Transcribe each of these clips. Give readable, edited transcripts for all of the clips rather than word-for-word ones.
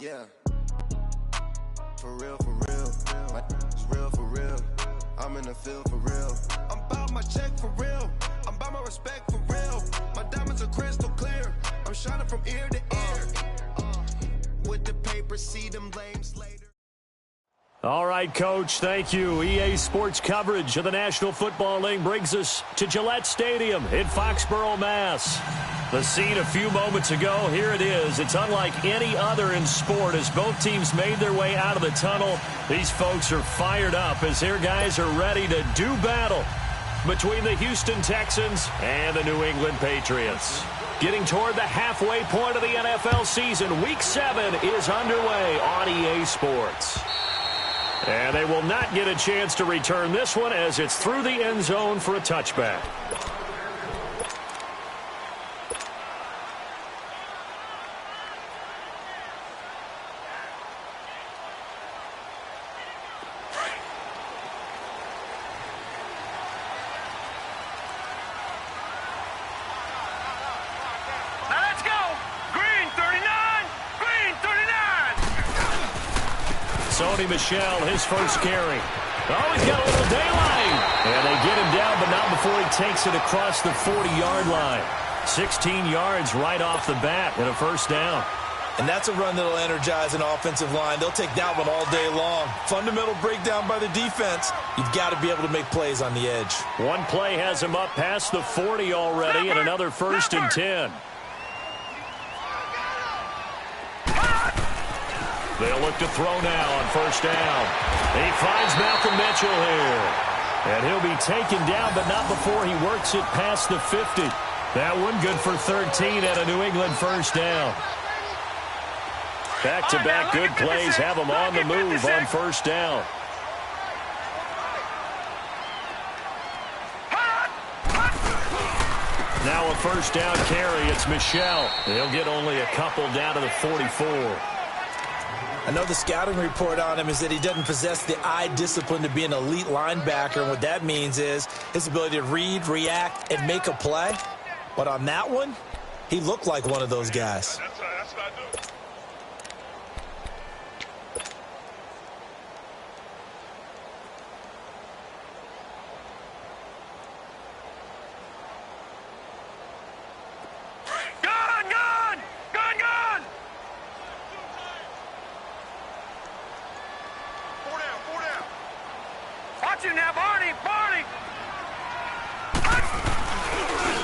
Yeah. For real, for real. My is real for real. I'm in the field for real. I'm about my check for real. I'm about my respect for real. My diamonds are crystal clear. I'm shining from ear to ear. With the paper, see them lames later. All right, Coach, thank you. EA Sports coverage of the National Football League brings us to Gillette Stadium in Foxborough, Mass. The scene a few moments ago, here it is. It's unlike any other in sport as both teams made their way out of the tunnel. These folks are fired up as their guys are ready to do battle between the Houston Texans and the New England Patriots. Getting toward the halfway point of the NFL season, Week 7 is underway on EA Sports. And they will not get a chance to return this one as it's through the end zone for a touchback. Michelle, his first carry. Oh, he's got a little daylight. And they get him down, but not before he takes it across the 40-yard line. 16 yards right off the bat and a first down. And that's a run that'll energize an offensive line. They'll take that one all day long. Fundamental breakdown by the defense. You've got to be able to make plays on the edge. One play has him up past the 40 already and another first and 10. They'll look to throw now on first down. He finds Malcolm Mitchell here. And he'll be taken down, but not before he works it past the 50. That one good for 13 and a New England first down. Back-to-back good plays have him on the move on first down. Now a first down carry. It's Michelle. He'll get only a couple down to the 44. I know the scouting report on him is that he doesn't possess the eye discipline to be an elite linebacker. And what that means is his ability to read, react, and make a play. But on that one, he looked like one of those guys. That's what I do.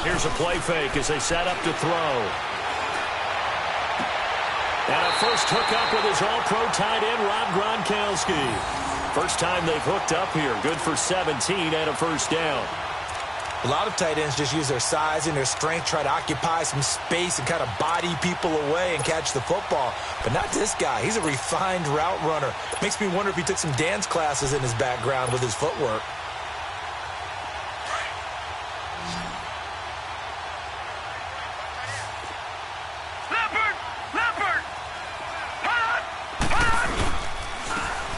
Here's a play fake as they set up to throw. And a first hookup with his all-pro tight end, Rob Gronkowski. First time they've hooked up here. Good for 17 and a first down. A lot of tight ends just use their size and their strength, try to occupy some space and kind of body people away and catch the football. But not this guy. He's a refined route runner. Makes me wonder if he took some dance classes in his background with his footwork.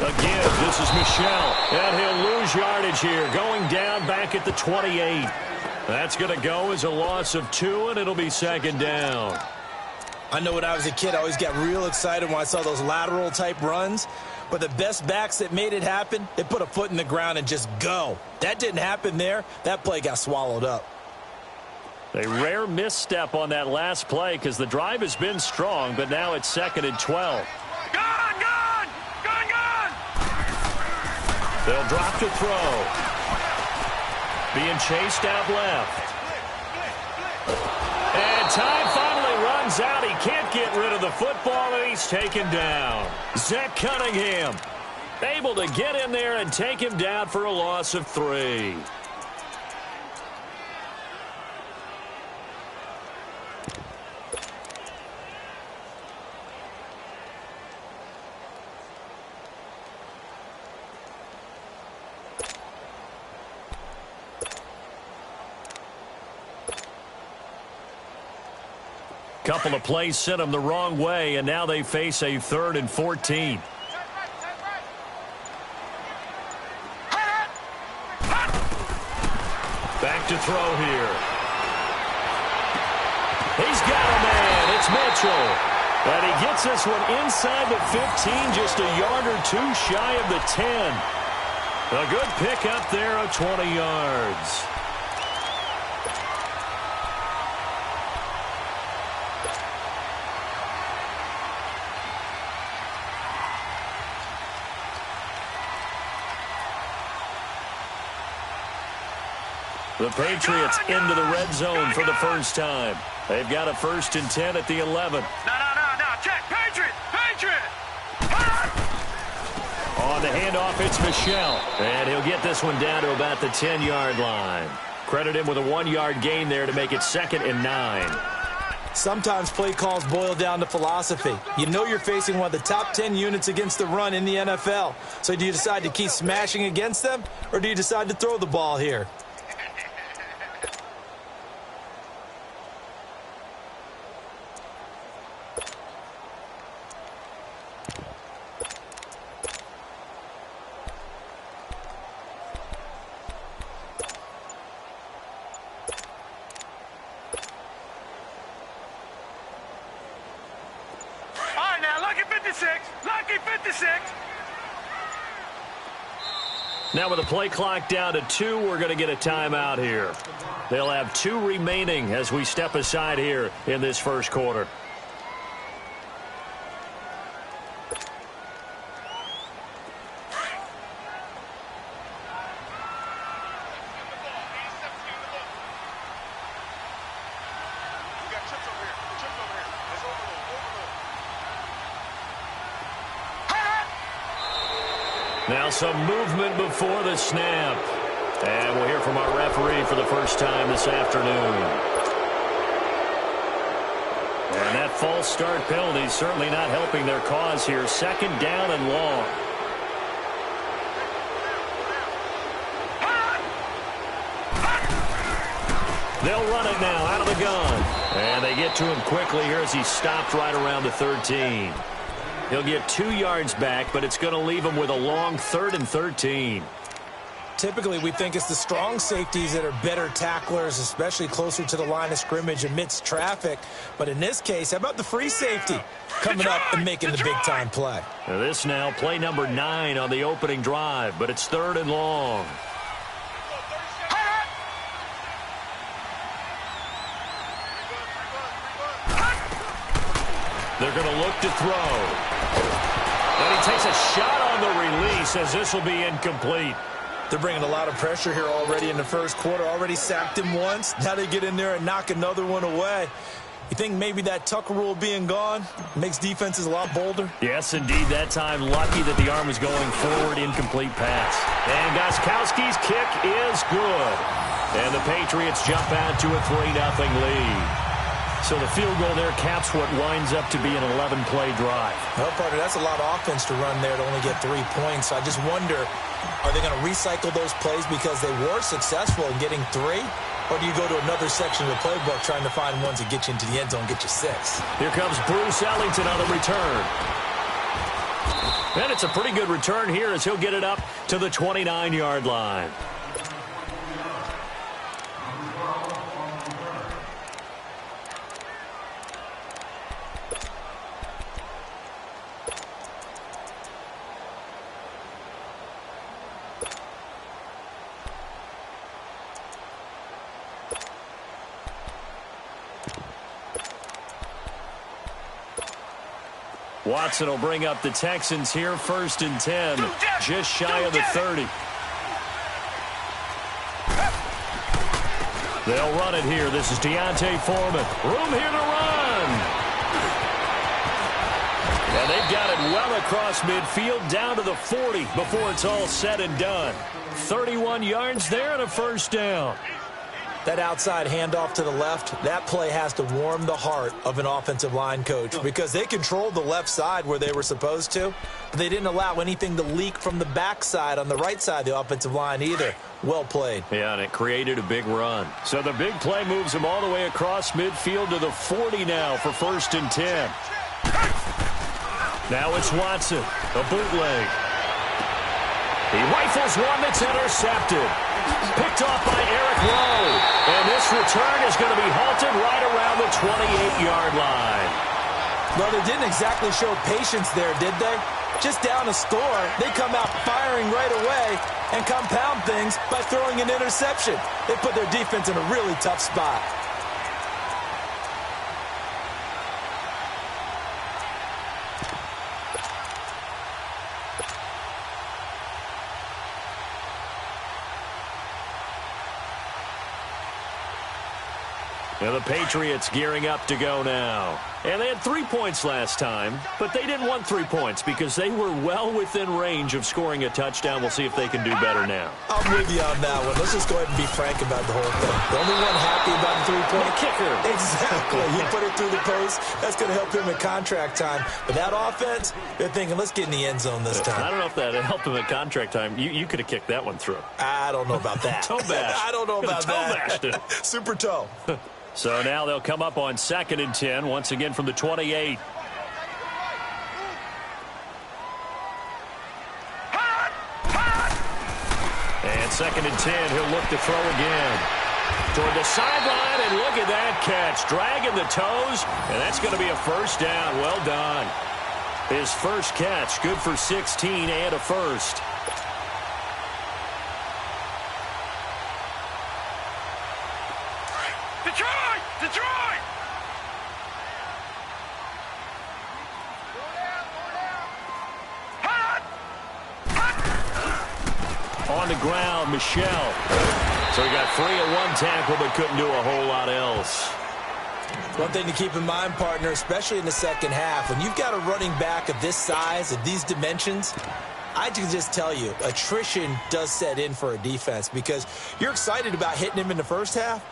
Again, this is Michelle, and he'll lose yardage here, going down back at the 28. That's going to go as a loss of 2, and it'll be second down. I know when I was a kid, I always got real excited when I saw those lateral-type runs. But the best backs that made it happen, they put a foot in the ground and just go. That didn't happen there. That play got swallowed up. A rare misstep on that last play because the drive has been strong, but now it's second and 12. They'll drop to throw. Being chased out left. And time finally runs out. He can't get rid of the football, and he's taken down. Zach Cunningham able to get in there and take him down for a loss of 3. Couple of plays sent them the wrong way, and now they face a 3rd and 14. Back to throw here. He's got a man. It's Mitchell. And he gets this one inside the 15, just a yard or two shy of the 10. A good pickup there of 20 yards. The Patriots into the red zone for the first time. They've got a 1st and 10 at the 11. No. Check. Patriot. On the handoff, it's Michel. And he'll get this one down to about the 10-yard line. Credit him with a 1-yard gain there to make it 2nd and 9. Sometimes play calls boil down to philosophy. You know you're facing one of the top 10 units against the run in the NFL. So do you decide to keep smashing against them, or do you decide to throw the ball here? Lucky 56. Now with the play clock down to 2, we're going to get a timeout here. They'll have 2 remaining as we step aside here in this first quarter. Now some movement before the snap. And we'll hear from our referee for the first time this afternoon. And that false start penalty is certainly not helping their cause here. 2nd down and long. They'll run it now out of the gun. And they get to him quickly here as he stopped right around the 13. He'll get 2 yards back, but it's going to leave him with a long 3rd and 13. Typically, we think it's the strong safeties that are better tacklers, especially closer to the line of scrimmage amidst traffic. But in this case, how about the free safety coming up and making the big-time play? Now this now, play number 9 on the opening drive, but it's 3rd and long. They're going to look to throw. And he takes a shot on the release as this will be incomplete. They're bringing a lot of pressure here already in the first quarter. Already sacked him once. Now they get in there and knock another one away. You think maybe that Tucker rule being gone makes defenses a lot bolder? Yes, indeed. That time, lucky that the arm was going forward. Incomplete pass. And Gostkowski's kick is good. And the Patriots jump out to a 3-0 lead. So the field goal there caps what winds up to be an 11-play drive. Well, partner, that's a lot of offense to run there to only get 3 points. So I just wonder, are they going to recycle those plays because they were successful in getting 3? Or do you go to another section of the playbook trying to find ones that get you into the end zone and get you 6? Here comes Bruce Ellington on the return. And it's a pretty good return here as he'll get it up to the 29-yard line. Watson will bring up the Texans here, 1st and 10, just shy of the 30. They'll run it here. This is Deontay Foreman. Room here to run. And they've got it well across midfield, down to the 40 before it's all said and done. 31 yards there and a 1st down. That outside handoff to the left, that play has to warm the heart of an offensive line coach because they controlled the left side where they were supposed to, but they didn't allow anything to leak from the backside on the right side of the offensive line either. Well played. Yeah, and it created a big run. So the big play moves them all the way across midfield to the 40 now for 1st and 10. Now it's Watson, a bootleg. He rifles one that's intercepted. Picked off by Eric Rowe. And this return is going to be halted right around the 28-yard line. Well, they didn't exactly show patience there, did they? Just down a score, they come out firing right away and compound things by throwing an interception. They put their defense in a really tough spot. Now the Patriots gearing up to go now. And they had 3 points last time, but they didn't want 3 points because they were well within range of scoring a touchdown. We'll see if they can do better now. I'm with you on that one. Let's just go ahead and be frank about the whole thing. The only one happy about the 3-point kicker. Exactly. He put it through the post. That's going to help him in contract time. But that offense, they're thinking, let's get in the end zone this time. I don't know if that helped him at contract time. You could have kicked that one through. I don't know about that. Toe bash. I don't know about that. Toe bashed. Super toe. So now they'll come up on 2nd and 10, once again from the 28. And 2nd and 10, he'll look to throw again. Toward the sideline, and look at that catch. Dragging the toes, and that's going to be a first down. Well done. His first catch, good for 16 and a first. Detroit! Detroit! On the ground, Michelle. So he got free at one tackle, but couldn't do a whole lot else. One thing to keep in mind, partner, especially in the second half, when you've got a running back of this size, of these dimensions, I can just tell you, attrition does set in for a defense because you're excited about hitting him in the first half.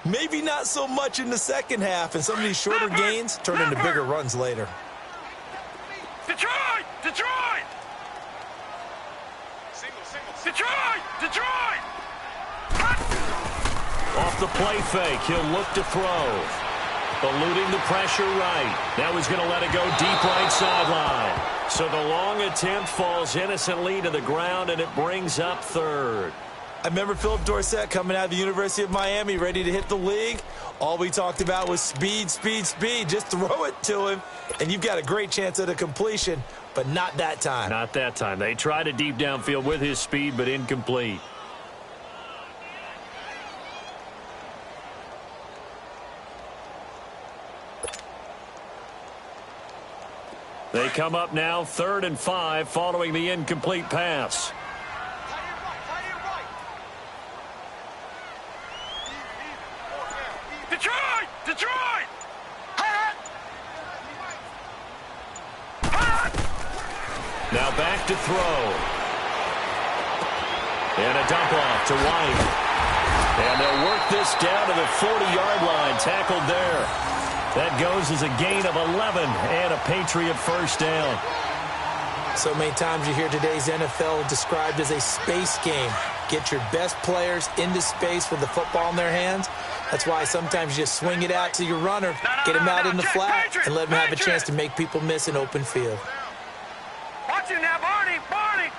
Maybe not so much in the second half, and some of these shorter gains turn into bigger runs later. Detroit! Detroit! Detroit! Detroit! Off the play fake, he'll look to throw. Eluding the pressure right. Now he's going to let it go deep right sideline. So the long attempt falls innocently to the ground, and it brings up 3rd. I remember Philip Dorsett coming out of the University of Miami ready to hit the league. All we talked about was speed, speed, speed. Just throw it to him, and you've got a great chance at a completion, but not that time. Not that time. They tried a deep downfield with his speed, but incomplete. They come up now 3rd and 5 following the incomplete pass. Detroit! Detroit! Now back to throw. And a dump off to White. And they'll work this down to the 40-yard line. Tackled there. That goes as a gain of 11 and a Patriot first down. So many times you hear today's NFL described as a space game. Get your best players into space with the football in their hands. That's why sometimes you just swing it out to your runner, get him out in the flat, and let him have a chance to make people miss an open field. Watch him now, Barney! Barney!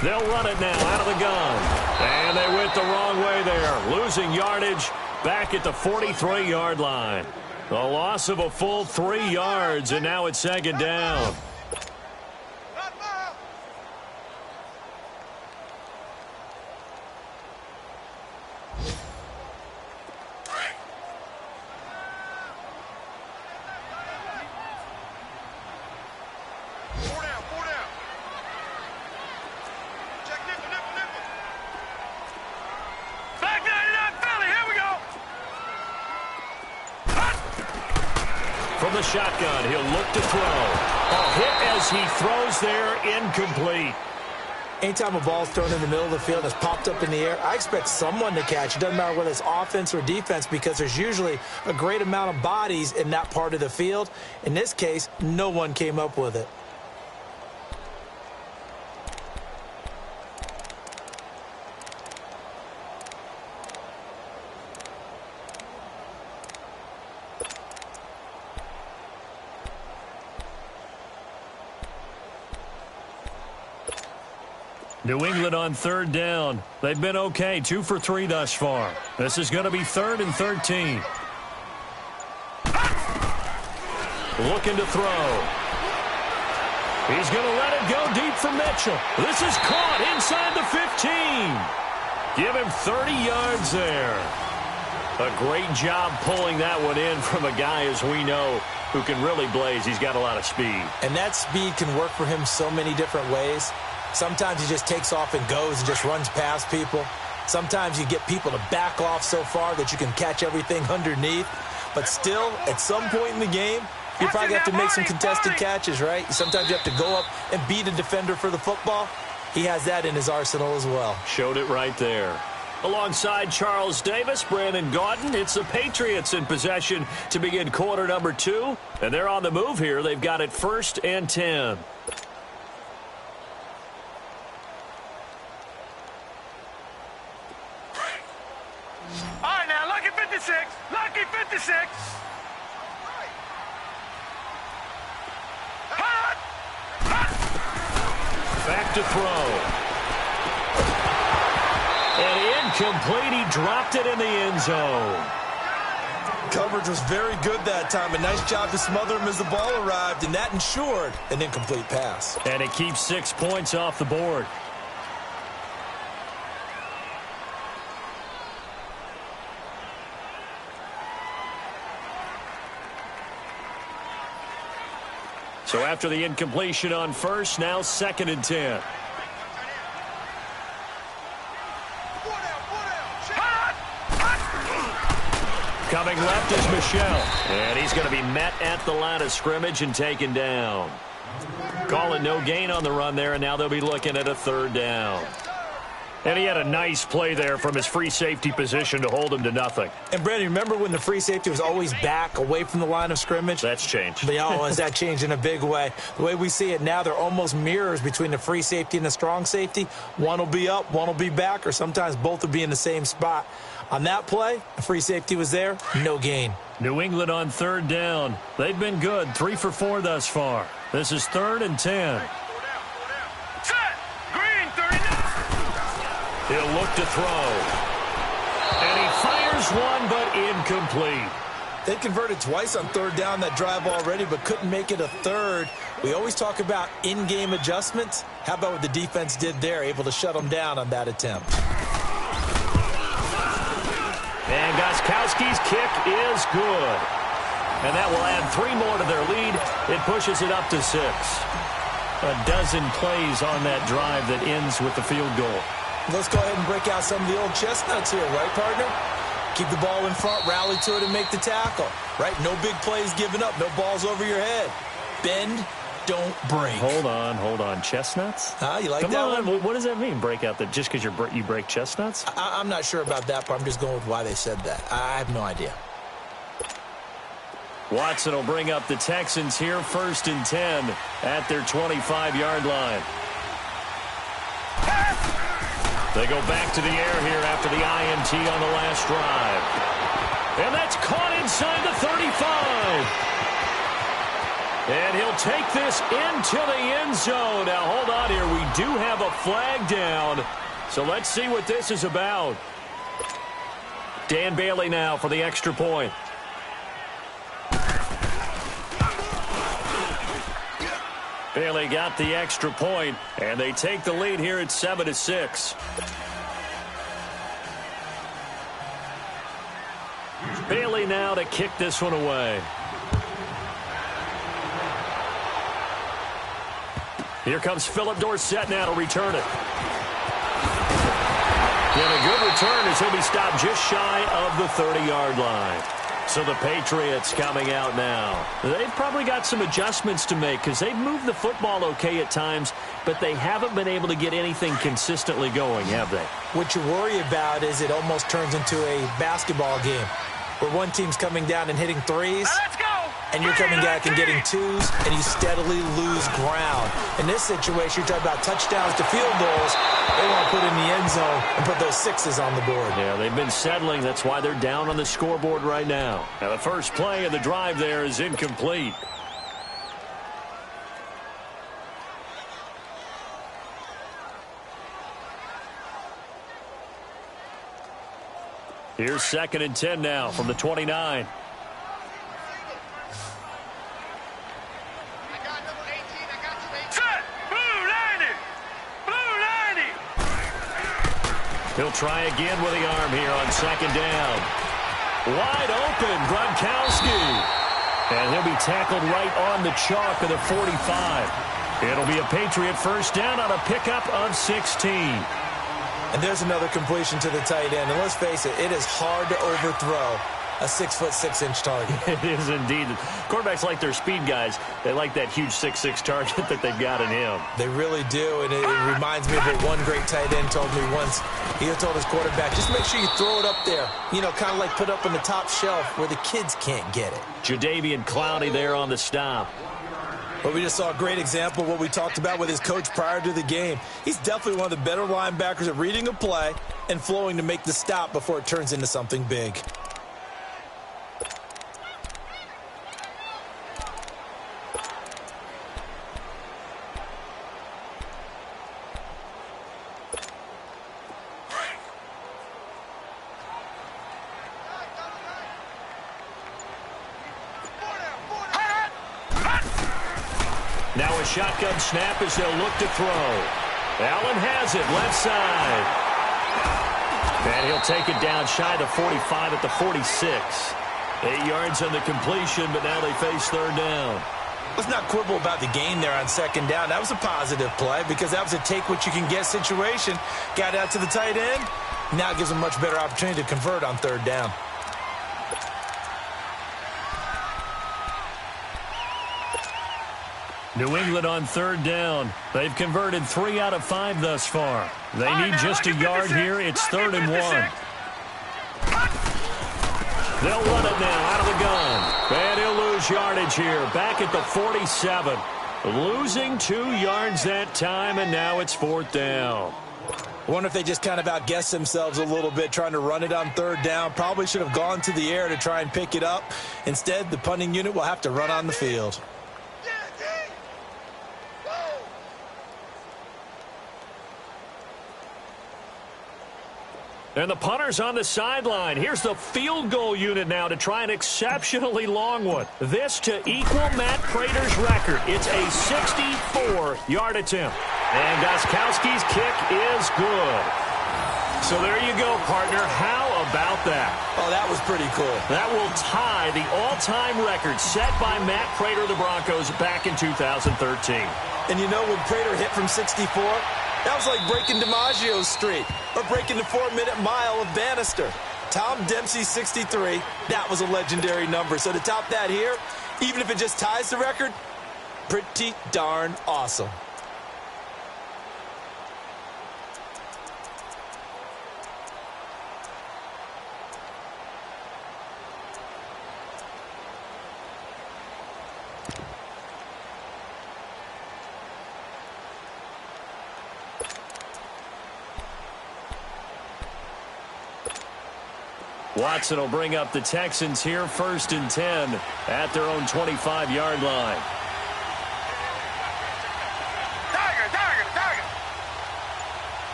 They'll run it now out of the gun. And they went the wrong way there. Losing yardage back at the 43-yard line. The loss of a full 3 yards, and now it's 2nd down. From the shotgun, he'll look to throw. A hit as he throws there, incomplete. Anytime a ball's thrown in the middle of the field that's popped up in the air, I expect someone to catch. It doesn't matter whether it's offense or defense because there's usually a great amount of bodies in that part of the field. In this case, no one came up with it. New England on third down. They've been okay, 2 for 3 thus far. This is going to be 3rd and 13. Looking to throw. He's going to let it go deep for Mitchell. This is caught inside the 15. Give him 30 yards there. A great job pulling that one in from a guy, as we know, who can really blaze. He's got a lot of speed. And that speed can work for him so many different ways. Sometimes he just takes off and goes and just runs past people. Sometimes you get people to back off so far that you can catch everything underneath. But still, at some point in the game, you probably have to make some contested catches, right? Sometimes you have to go up and beat a defender for the football. He has that in his arsenal as well. Showed it right there. Alongside Charles Davis, Brandon Gaudin, it's the Patriots in possession to begin quarter number 2. And they're on the move here. They've got it 1st and 10. All right, now, lucky 56. Lucky 56. Hot! Hot! Back to throw. And incomplete. He dropped it in the end zone. Coverage was very good that time. A nice job to smother him as the ball arrived, and that ensured an incomplete pass. And it keeps 6 points off the board. So after the incompletion on first, now 2nd and 10. Coming left is Michelle. And he's going to be met at the line of scrimmage and taken down. Calling no gain on the run there, and now they'll be looking at a 3rd down. And he had a nice play there from his free safety position to hold him to nothing. And, Brandon, remember when the free safety was always back away from the line of scrimmage? That's changed. But, has that changed in a big way? The way we see it now, they're almost mirrors between the free safety and the strong safety. One will be up, one will be back, or sometimes both will be in the same spot. On that play, the free safety was there, no gain. New England on 3rd down. They've been good, 3 for 4 thus far. This is 3rd and 10. Set! Green, 39. He'll look to throw. And he fires one, but incomplete. They converted twice on 3rd down that drive already, but couldn't make it a 3rd. We always talk about in-game adjustments. How about what the defense did there, able to shut them down on that attempt? And Gostkowski's kick is good. And that will add 3 more to their lead. It pushes it up to 6. A dozen plays on that drive that ends with the field goal. Let's go ahead and break out some of the old chestnuts here, right, partner? Keep the ball in front, rally to it, and make the tackle, right? No big plays given up, no balls over your head. Bend, don't break. Hold on. Chestnuts? You like Come that on. one? What does that mean, break out? That just because you break chestnuts? I'm not sure about that part. I'm just going with why they said that. I have no idea. Watson will bring up the Texans here, 1st and 10 at their 25-yard line. They go back to the air here after the INT on the last drive. And that's caught inside the 35. And he'll take this into the end zone. Now, hold on here. We do have a flag down. So let's see what this is about. Dan Bailey now for the extra point. Bailey got the extra point, and they take the lead here at 7-6. Bailey now to kick this one away. Here comes Philip Dorsett now to return it. And a good return as he'll be stopped just shy of the 30-yard line. So the Patriots coming out now. They've probably got some adjustments to make because they've moved the football okay at times, but they haven't been able to get anything consistently going, have they? What you worry about is it almost turns into a basketball game where one team's coming down and hitting threes. Let's go! And you're coming back and getting twos, and you steadily lose ground. In this situation, you're talking about touchdowns to field goals. They want to put in the end zone and put those 6s on the board. Yeah, they've been settling. That's why they're down on the scoreboard right now. Now, the first play of the drive there is incomplete. Here's 2nd and 10 now from the 29. He'll try again with the arm here on 2nd down. Wide open, Gronkowski. And he'll be tackled right on the chalk of the 45. It'll be a Patriot first down on a pickup of 16. And there's another completion to the tight end. And let's face it, it is hard to overthrow a 6'6" target. It is indeed. Quarterbacks like their speed guys. They like that huge 6'6" target that they've got in him. They really do, and it reminds me of what one great tight end told me once. He told his quarterback, just make sure you throw it up there. You know, kind of like put up on the top shelf where the kids can't get it. Jadeveon Clowney there on the stop. But we just saw a great example of what we talked about with his coach prior to the game. He's definitely one of the better linebackers at reading a play and flowing to make the stop before it turns into something big. Now a shotgun snap as they'll look to throw. Allen has it, left side. And he'll take it down shy of the 45 at the 46. 8 yards on the completion, but now they face 3rd down. Let's not quibble about the gain there on 2nd down. That was a positive play because that was a take-what-you-can-get situation. Got out to the tight end. Now it gives them a much better opportunity to convert on 3rd down. New England on 3rd down. They've converted 3 out of 5 thus far. They need just a yard here. It's 3rd and 1. They'll run it now out of the gun. And he'll lose yardage here. Back at the 47. Losing 2 yards that time, and now it's 4th down. I wonder if they just kind of outguessed themselves a little bit trying to run it on 3rd down. Probably should have gone to the air to try and pick it up. Instead, the punting unit will have to run on the field. And the punter's on the sideline. Here's the field goal unit now to try an exceptionally long one. This to equal Matt Prater's record. It's a 64-yard attempt. And Gostkowski's kick is good. So there you go, partner. How about that? Oh, that was pretty cool. That will tie the all-time record set by Matt Prater of the Broncos back in 2013. And you know, when Prater hit from 64, that was like breaking DiMaggio's streak or breaking the 4-minute mile of Bannister. Tom Dempsey, 63, that was a legendary number. So to top that here, even if it just ties the record, pretty darn awesome. Watson will bring up the Texans here 1st and 10 at their own 25-yard line. Tiger.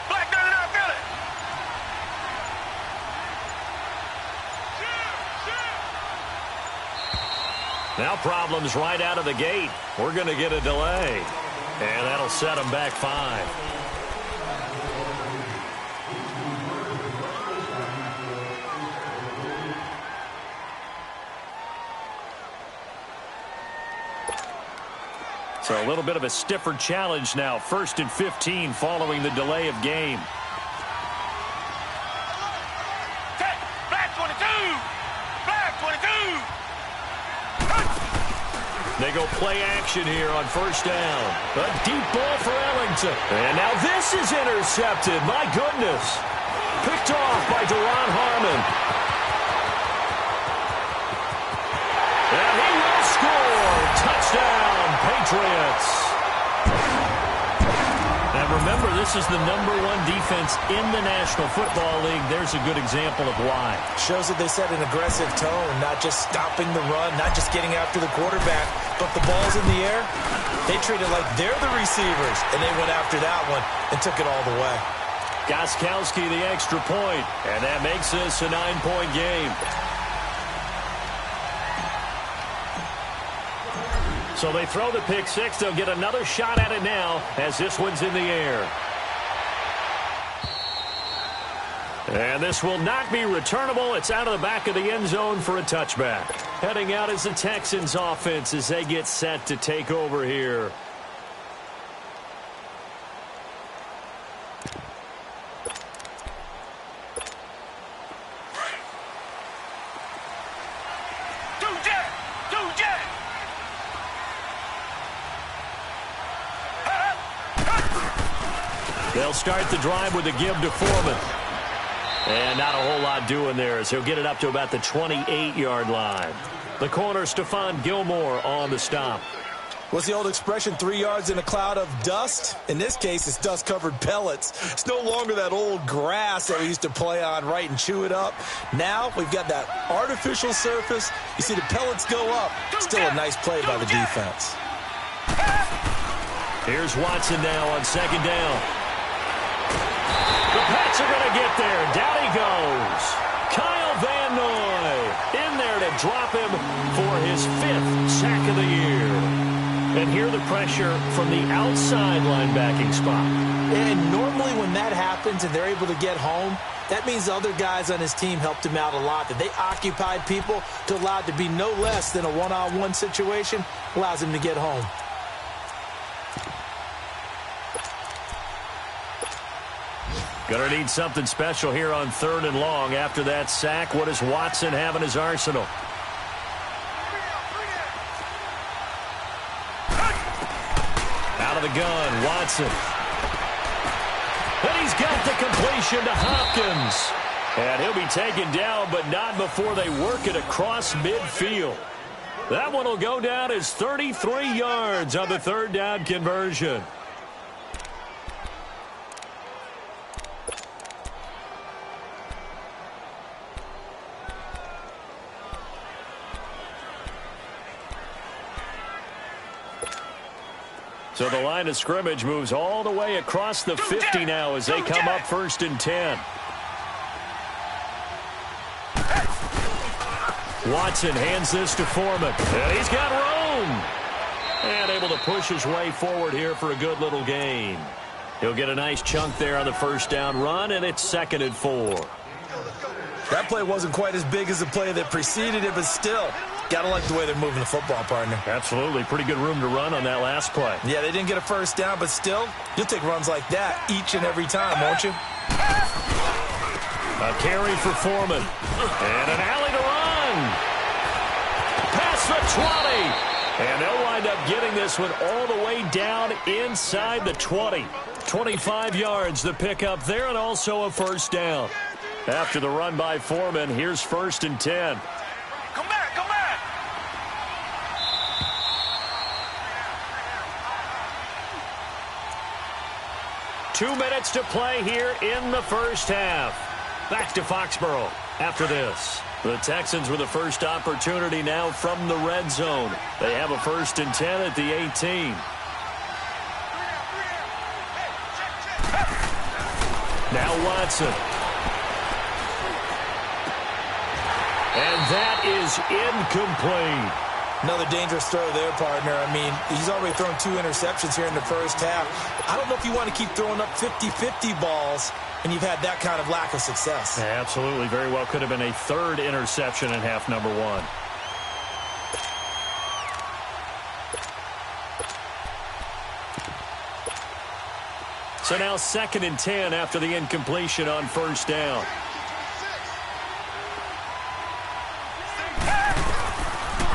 Black down and out, feel it. Now problems right out of the gate. We're going to get a delay. And that'll set them back 5. So a little bit of a stiffer challenge now. 1st and 15 following the delay of game. Black 22. Black 22. They go play action here on 1st down. A deep ball for Ellington. And now this is intercepted. My goodness. Picked off by Deron Harmon. And he will score. Touchdown, Patriots. And remember, this is the #1 defense in the National Football League. There's a good example of why. Shows that they set an aggressive tone, not just stopping the run, not just getting after the quarterback, but the ball's in the air. They treat it like they're the receivers, and they went after that one and took it all the way. Gostkowski the extra point, and that makes this a 9-point game. So they throw the pick six. They'll get another shot at it now as this one's in the air. And this will not be returnable. It's out of the back of the end zone for a touchback. Heading out is the Texans offense as they get set to take over here. They'll start the drive with a give to Foreman. And not a whole lot doing there as he'll get it up to about the 28-yard line. The corner, Stephon Gilmore on the stop. What's the old expression, 3 yards in a cloud of dust? In this case, it's dust-covered pellets. It's no longer that old grass that we used to play on, right, and chew it up. Now we've got that artificial surface. You see the pellets go up. Still a nice play by the defense. Here's Watson now on second down. The Pats are going to get there. Down he goes. Kyle Van Noy in there to drop him for his 5th sack of the year. And here the pressure from the outside linebacking spot. And normally when that happens and they're able to get home, that means the other guys on his team helped him out a lot. That they occupied people to allow it to be no less than a one-on-one situation, allows him to get home. Going to need something special here on 3rd and long. After that sack, what does Watson have in his arsenal? Out of the gun, Watson. And he's got the completion to Hopkins. And he'll be taken down, but not before they work it across midfield. That one will go down as 33 yards on the 3rd down conversion. So the line of scrimmage moves all the way across the 50 now as they come up 1st and 10. Watson hands this to Foreman. And he's got room. And able to push his way forward here for a good little gain. He'll get a nice chunk there on the 1st down run, and it's 2nd and 4. That play wasn't quite as big as the play that preceded it, but still, gotta like the way they're moving the football, partner. Absolutely. Pretty good room to run on that last play. Yeah, they didn't get a 1st down, but still, you'll take runs like that each and every time, won't you? A carry for Foreman. And an alley to run. Past the 20. And they'll wind up getting this one all the way down inside the 20. 25 yards the pickup there, and also a 1st down. After the run by Foreman, here's 1st and 10. Come back, come back. Two minutes to play here in the 1st half. Back to Foxborough after this. The Texans with the first opportunity now from the red zone. They have a 1st and 10 at the 18. Now Watson. And that is incomplete. Another dangerous throw there, partner. I mean, he's already thrown 2 interceptions here in the 1st half. I don't know if you want to keep throwing up 50-50 balls, and you've had that kind of lack of success. Yeah, absolutely. Very well could have been a 3rd interception in half number 1. So now 2nd and 10 after the incompletion on 1st down.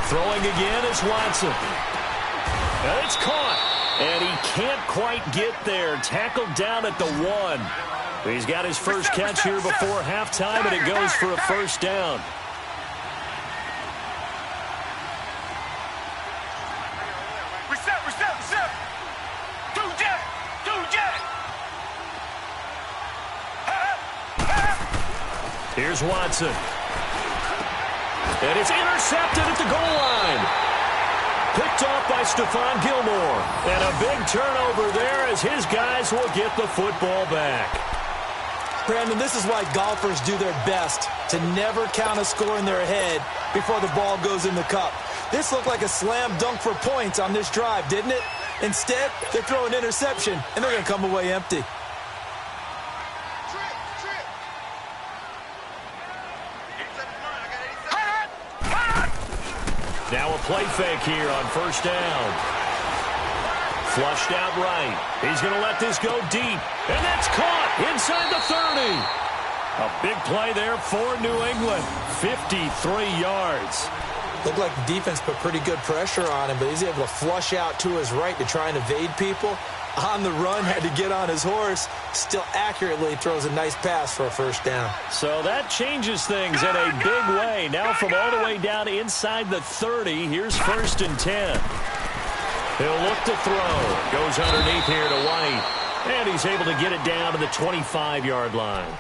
Throwing again is Watson. And it's caught. And he can't quite get there. Tackled down at the 1. He's got his first catch here before halftime, and it goes for a 1st down. Reset. Two jet. Here's Watson. And it's intercepted at the goal line. Picked off by Stephon Gilmore. And a big turnover there as his guys will get the football back. Brandon, this is why golfers do their best to never count a score in their head before the ball goes in the cup. This looked like a slam dunk for points on this drive, didn't it? Instead, they're throwing interception, and they're going to come away empty. Now a play fake here on first down. Flushed out right. He's going to let this go deep. And that's caught inside the 30. A big play there for New England. 53 yards. Looked like the defense put pretty good pressure on him, but he's able to flush out to his right to try and evade people. On the run, had to get on his horse. Still accurately throws a nice pass for a first down. So that changes things in a big way. Now from all the way down inside the 30, here's 1st and 10. He'll look to throw. Goes underneath here to White. And he's able to get it down to the 25-yard line.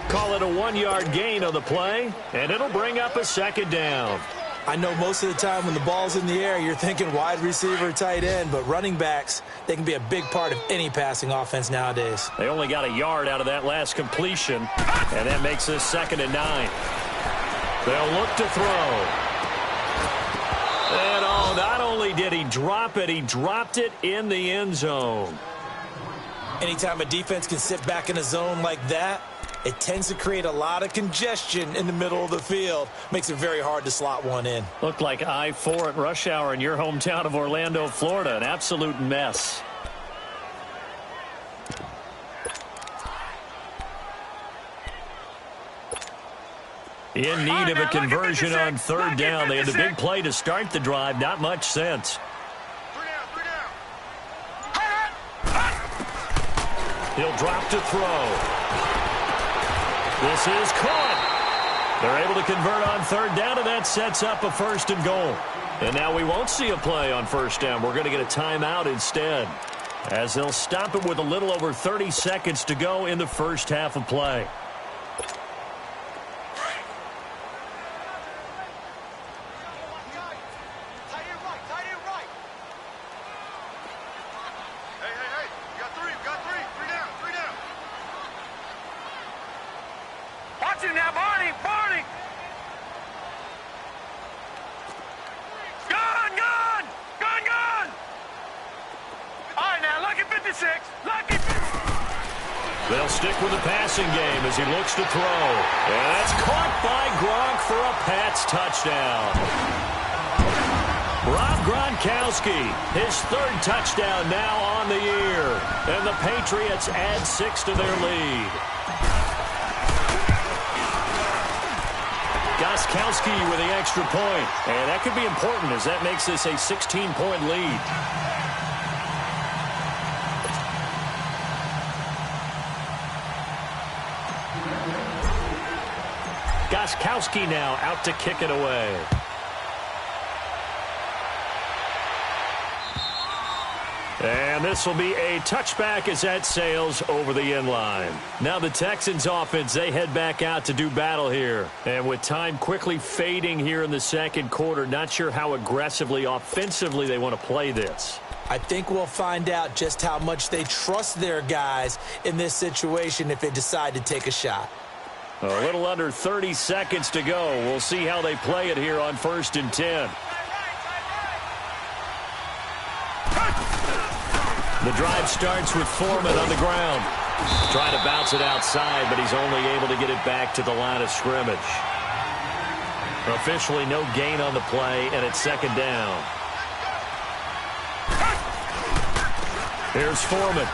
Call it a 1-yard gain on the play, and it'll bring up a 2nd down. I know most of the time when the ball's in the air, you're thinking wide receiver, tight end, but running backs, they can be a big part of any passing offense nowadays. They only got a yard out of that last completion, and that makes this 2nd and 9. They'll look to throw. And not only did he drop it, he dropped it in the end zone. Anytime a defense can sit back in a zone like that, it tends to create a lot of congestion in the middle of the field. Makes it very hard to slot one in. Looked like I-4 at rush hour in your hometown of Orlando, Florida. An absolute mess. In need of a conversion on 3rd down. They had the big play to start the drive. Not much sense. He'll drop to throw. This is caught. They're able to convert on 3rd down, and that sets up a 1st and goal. And now we won't see a play on 1st down. We're going to get a timeout instead, as they'll stop it with a little over 30 seconds to go in the first half of play. They'll stick with the passing game as he looks to throw. And that's caught by Gronk for a Pats touchdown. Rob Gronkowski, his 3rd touchdown now on the year. And the Patriots add 6 to their lead. Gronkowski with the extra point. And that could be important as that makes this a 16-point lead. Gronkowski now out to kick it away. And this will be a touchback as that sails over the end line. Now the Texans offense, they head back out to do battle here. And with time quickly fading here in the 2nd quarter, not sure how aggressively, offensively they want to play this. I think we'll find out just how much they trust their guys in this situation if they decide to take a shot. A little under 30 seconds to go. We'll see how they play it here on 1st and 10. The drive starts with Foreman on the ground. Trying to bounce it outside, but he's only able to get it back to the line of scrimmage. Officially no gain on the play, and it's 2nd down. Here's Foreman.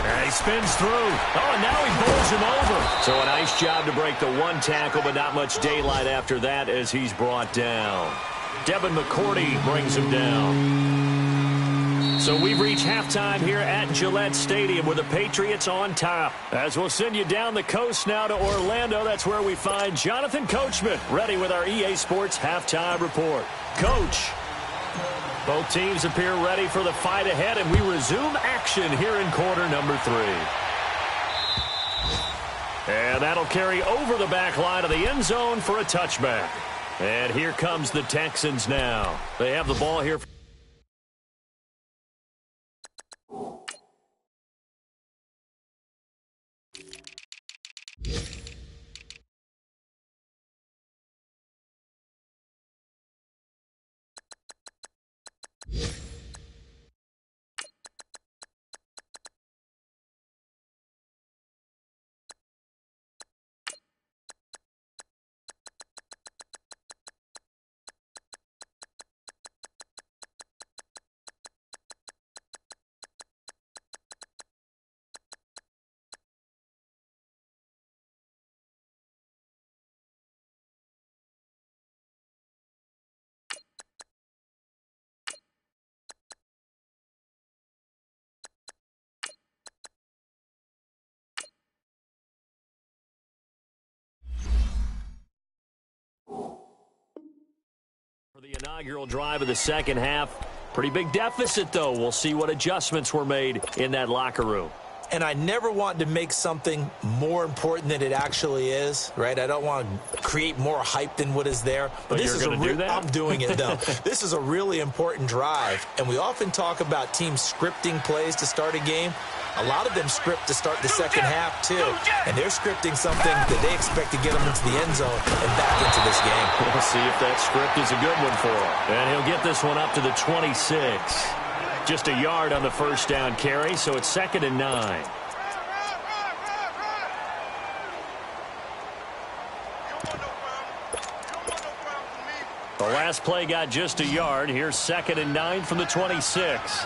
And he spins through. Oh, and now he bowls him over. So a nice job to break the 1 tackle, but not much daylight after that as he's brought down. Devin McCourty brings him down. So we've reached halftime here at Gillette Stadium with the Patriots on top. As we'll send you down the coast now to Orlando, that's where we find Jonathan Coachman ready with our EA Sports halftime report. Coach. Both teams appear ready for the fight ahead, and we resume action here in quarter number 3. And that'll carry over the back line of the end zone for a touchback. And here comes the Texans now. They have the ball here. The inaugural drive of the second half. Pretty big deficit, though. We'll see what adjustments were made in that locker room. And I never want to make something more important than it actually is, right? I don't want to create more hype than what is there. But this is do that? I'm doing it, though. This is a really important drive. And we often talk about teams scripting plays to start a game. A lot of them script to start the second half, too. And they're scripting something that they expect to get them into the end zone and back into this game. We'll see if that script is a good one for him. And he'll get this one up to the 26. Just a yard on the first down carry, so it's 2nd and 9. The last play got just a yard. Here's 2nd and 9 from the 26.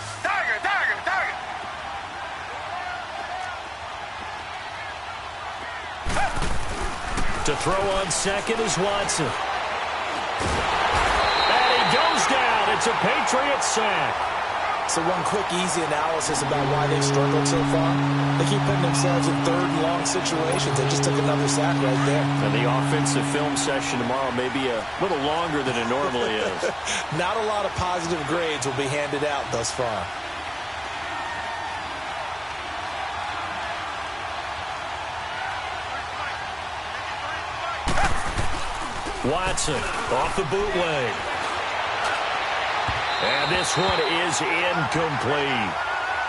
To throw on second is Watson. And he goes down. It's a Patriots sack. So one quick, easy analysis about why they've struggled so far. They keep putting themselves in third and long situations. They just took another sack right there. And the offensive film session tomorrow may be a little longer than it normally is. Not a lot of positive grades will be handed out thus far. Watson off the bootleg. And this one is incomplete.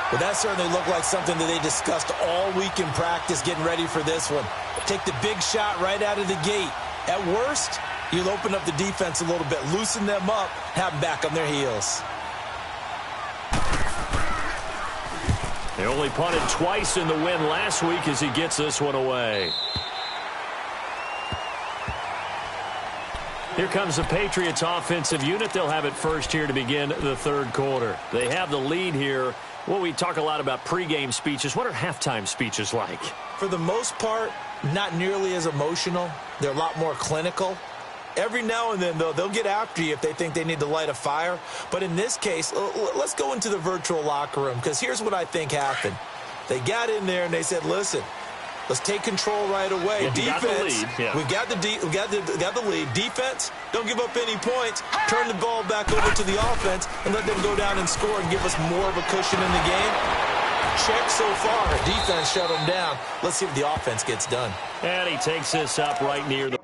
Well, that certainly looked like something that they discussed all week in practice getting ready for this one. Take the big shot right out of the gate. At worst, you'll open up the defense a little bit, loosen them up, have them back on their heels. They only punted twice in the win last week as he gets this one away. Here comes the Patriots offensive unit. They'll have it first here to begin the third quarter. They have the lead here. Well, we talk a lot about pregame speeches. What are halftime speeches like? For the most part, not nearly as emotional. They're a lot more clinical. Every now and then, though, they'll get after you if they think they need to light a fire. But in this case, let's go into the virtual locker room, because here's what I think happened. They got in there and they said, listen, let's take control right away. Yeah, defense, we got the lead. Defense, don't give up any points. Turn the ball back over to the offense and let them go down and score and give us more of a cushion in the game. Check so far. Defense shut them down. Let's see if the offense gets done. And he takes this up right near the